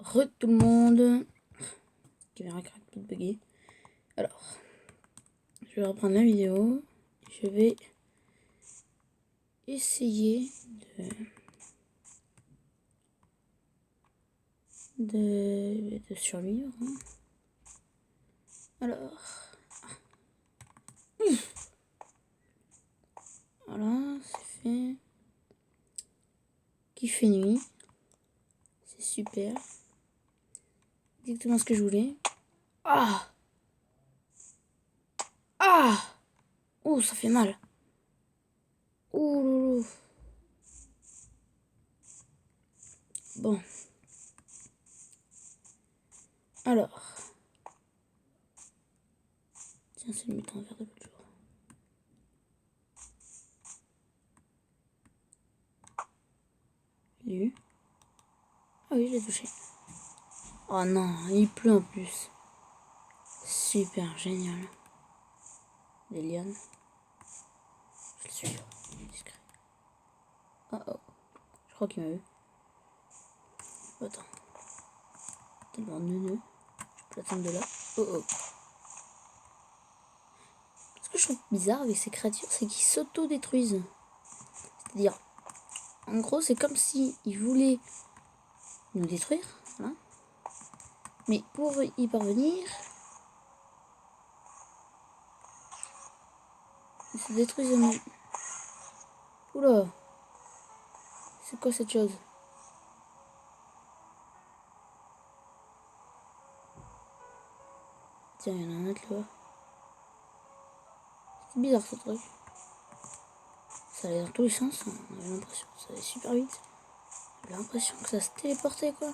Tout le monde. Caméra qui arrête pas de bugger. Alors, je vais reprendre la vidéo. Je vais essayer de survivre. Alors, voilà, c'est fait. Qui fait nuit. C'est super. Exactement ce que je voulais. Ah! Ah! Oh, ça fait mal. Oh loulou. Bon. Alors. Tiens, c'est le mutant vert de l'autre jour. Lui. Ah oui, je l'ai touché. Oh non, il pleut en plus. Super, génial. Des lianes. Je le suis. Discret. Oh oh. Je crois qu'il m'a vu. Attends. Tellement neuneux. Je peux l'attendre de là. Oh oh. Ce que je trouve bizarre avec ces créatures, c'est qu'ils s'auto-détruisent. C'est-à-dire, en gros, c'est comme si ils voulaient nous détruire. Voilà. Mais pour y parvenir, ils se détruisent eux-mêmes. Oula. C'est quoi cette chose? Tiens, il y en a un autre là. C'est bizarre ce truc. Ça allait dans tous les sens, hein. On avait l'impression que ça allait super vite. J'ai l'impression que ça se téléportait quoi.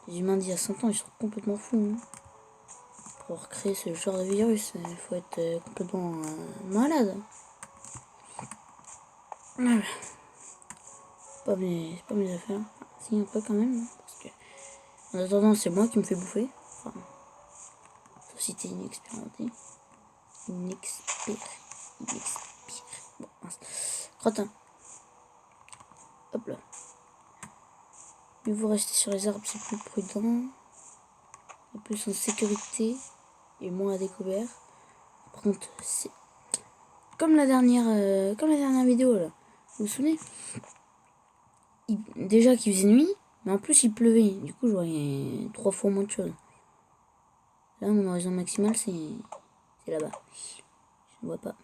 Les humains d'il y a 100 ans, ils sont complètement fous. Hein. Pour créer ce genre de virus, il faut être complètement malade. Voilà. C'est pas mes affaires. Si, un peu quand même. Hein, parce que, en attendant, c'est moi qui me fais bouffer. Enfin, société inexpérimentée. Inexpire. Bon, mince. Crottin. Hop là. Mieux vous rester sur les arbres, c'est plus prudent. Plus en sécurité et moins à découvert. Par contre, c'est comme la dernière vidéo là. Vous vous souvenez? Déjà qu'il faisait nuit, mais en plus il pleuvait. Du coup, je voyais 3 fois moins de choses. Là, mon horizon maximal, c'est là-bas. Je ne vois pas.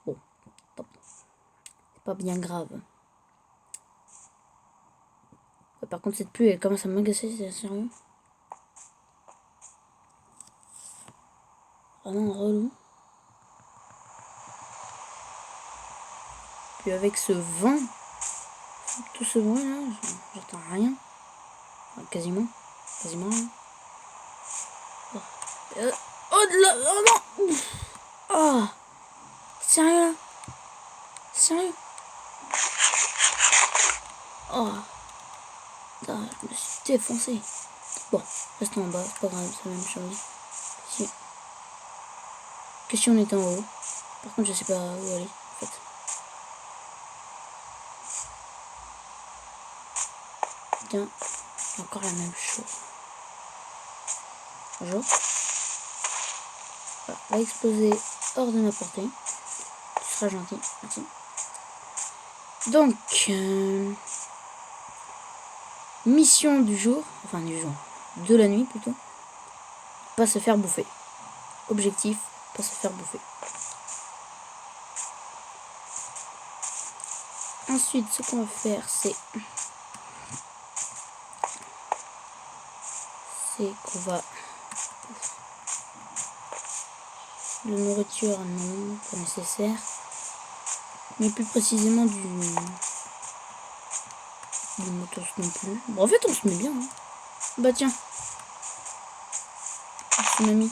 Bon, c'est pas bien grave. Par contre, cette pluie, elle commence à m'agacer, c'est sérieux. Vraiment relou. Puis avec ce vent, tout ce bruit là, j'entends rien. Enfin, quasiment rien. Oh de là, oh non. Ouf. Oh, sérieux là? Sérieux? Oh, putain, je me suis défoncé. Bon, restons en bas, c'est pas grave, c'est la même chose. Si. Que si on était en haut. Par contre, je sais pas où aller, en fait. Tiens, encore la même chose. Bonjour. Voilà, va exploser hors de ma portée. Tu seras gentil, merci. Donc, mission du jour, enfin du jour, de la nuit plutôt. Pas se faire bouffer. Objectif, pas se faire bouffer. Ensuite, ce qu'on va faire, c'est qu'on va... De nourriture, non, pas nécessaire. Mais plus précisément du motos non plus. Bon, en fait, on se met bien. Hein. Bah tiens. Tsunami.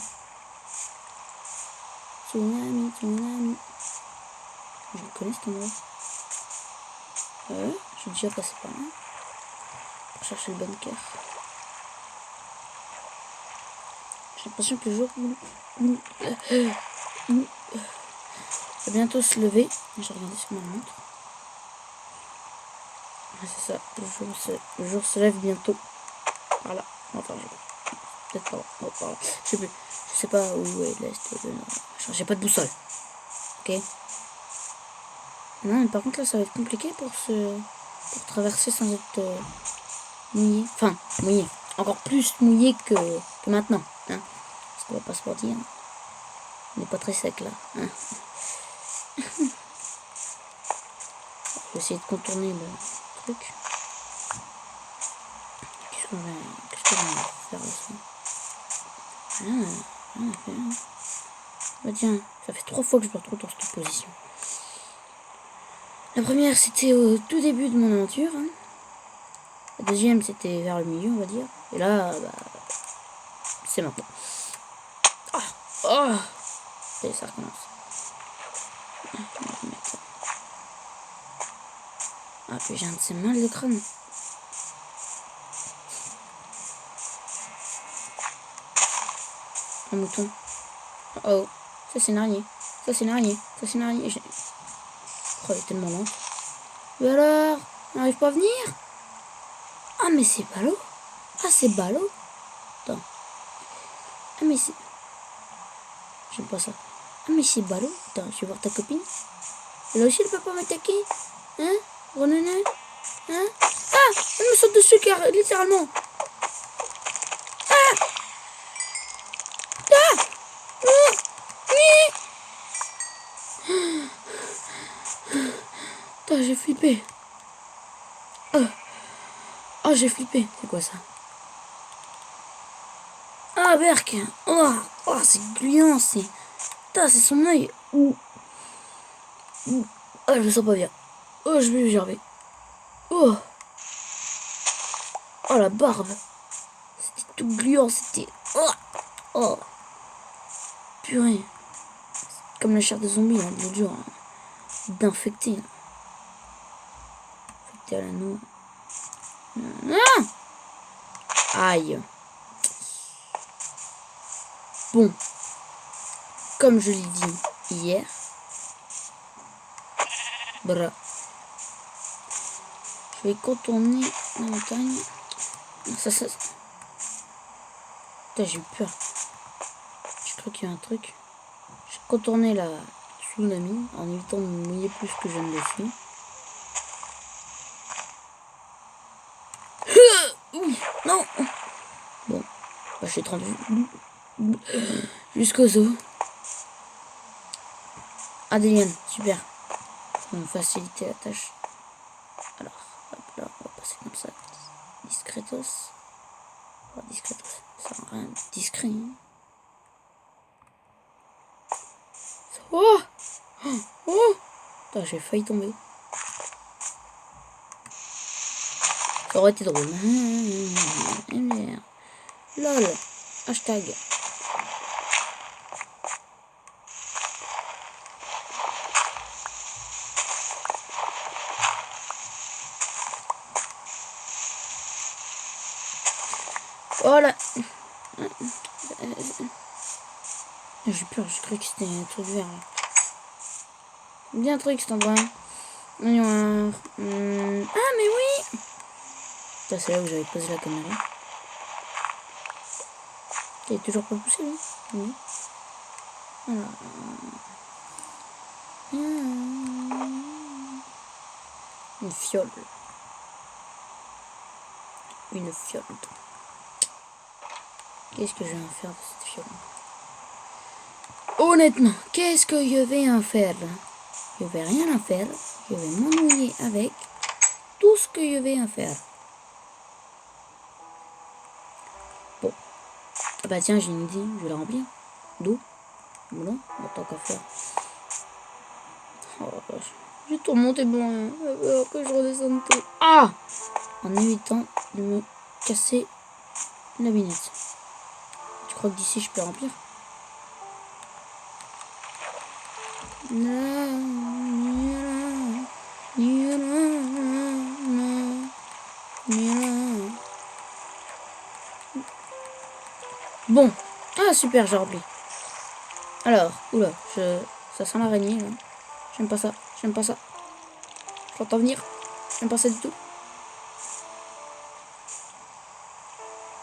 Tsunami. Je le connais cet endroit. Ouais, je suis déjà passé par là. Pour chercher le bunker. J'ai l'impression que le jour va bientôt se lever. J'ai regardé sur ma montre. C'est ça, le jour se lève bientôt. Par là. Enfin, peut-être par là. Non, par là. Je sais plus. Je sais pas où est l'est, le nord. J'ai pas de boussole. Ok. Non, mais par contre, là, ça va être compliqué pour traverser sans être mouillé. Enfin, mouillé. Encore plus mouillé que maintenant. Hein. Parce qu'on va pas se mentir. On n'est pas très sec là. Hein. Je vais essayer de contourner le truc. Qu'est-ce qu'on va faire là-dessus? Rien à faire. Bah tiens, ça fait 3 fois que je me retrouve dans cette position. La première, c'était au tout début de mon aventure. Hein. La deuxième, c'était vers le milieu, on va dire. Et là, bah, c'est maintenant. Ah, oh, et ça recommence. Ah, puis j'ai un de ces mal de crâne. Un mouton. Oh, ça c'est une araignée. Ça c'est une araignée. Ça c'est une araignée. Oh, elle est tellement lente. Et alors, on n'arrive pas à venir? Ah, mais c'est ballot. Ah, c'est ballot. Attends. Ah, mais c'est... J'aime pas ça. Ah, mais c'est ballot. Attends, je vais voir ta copine. Elle aussi, elle peut pas m'attaquer. Hein, gros nana? Hein? Ah, elle me saute dessus, car, littéralement. Ah! Ah! Putain, j'ai flippé. Oh, j'ai flippé. C'est quoi ça? Ah, Berk. Oh, oh c'est gluant, c'est... Putain, c'est son œil. Ouh. Ouh. Oh, je me sens pas bien. Oh, je vais gerber. Oh. Oh, la barbe. C'était tout gluant, c'était... Oh. Oh. Purée. Comme la chair de zombie, hein, de l'autre jour. Hein. D'infecté. Infecté à la noix. Ah. Aïe. Bon. Comme je l'ai dit hier. Bra. Je vais contourner la montagne. Ça. Putain, j'ai eu peur. Je crois qu'il y a un truc. Je vais contourner la tsunami en évitant de me mouiller plus que je ne le suis. Non. Bon. Bah, je suis rendu jusqu'aux os. Ah, des lianes. Super. Ça va me faciliter la tâche. Alors, hop là, on va passer comme ça. Discretos. Oh, discretos. Ça rend rien discret. Hein. Oh! Oh! Putain, j'ai failli tomber. Ça aurait été drôle. LOL. Hashtag. Voilà. J'ai peur, j'ai cru que c'était un truc vert là. Bien un truc cet endroit. Ah mais oui. Ça c'est là où j'avais posé la caméra. Il est toujours pas poussé lui. Oui. Voilà. Une fiole. Une fiole. Qu'est-ce que je vais en faire de cette fiole? Honnêtement, qu'est-ce que je vais en faire? Je vais rien en faire. Je vais m'ennuyer avec tout ce que je vais en faire. Bon. Ah bah tiens, j'ai une idée. Je vais la remplir. D'eau. Voilà. Tant qu'à faire. Oh la vache. J'ai tout remonté bon. Après je redescends tout. Ah! En évitant de me casser la binette. Tu crois que d'ici je peux remplir? Bon. Ah super, j'ai rempli. Alors, oula, ça sent l'araignée là. J'aime pas ça, j'aime pas ça. J'entends venir. J'aime pas ça du tout.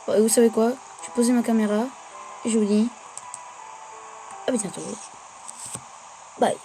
Bon, et vous savez quoi? Je vais poser ma caméra. Et je vous dis à bientôt. Bye.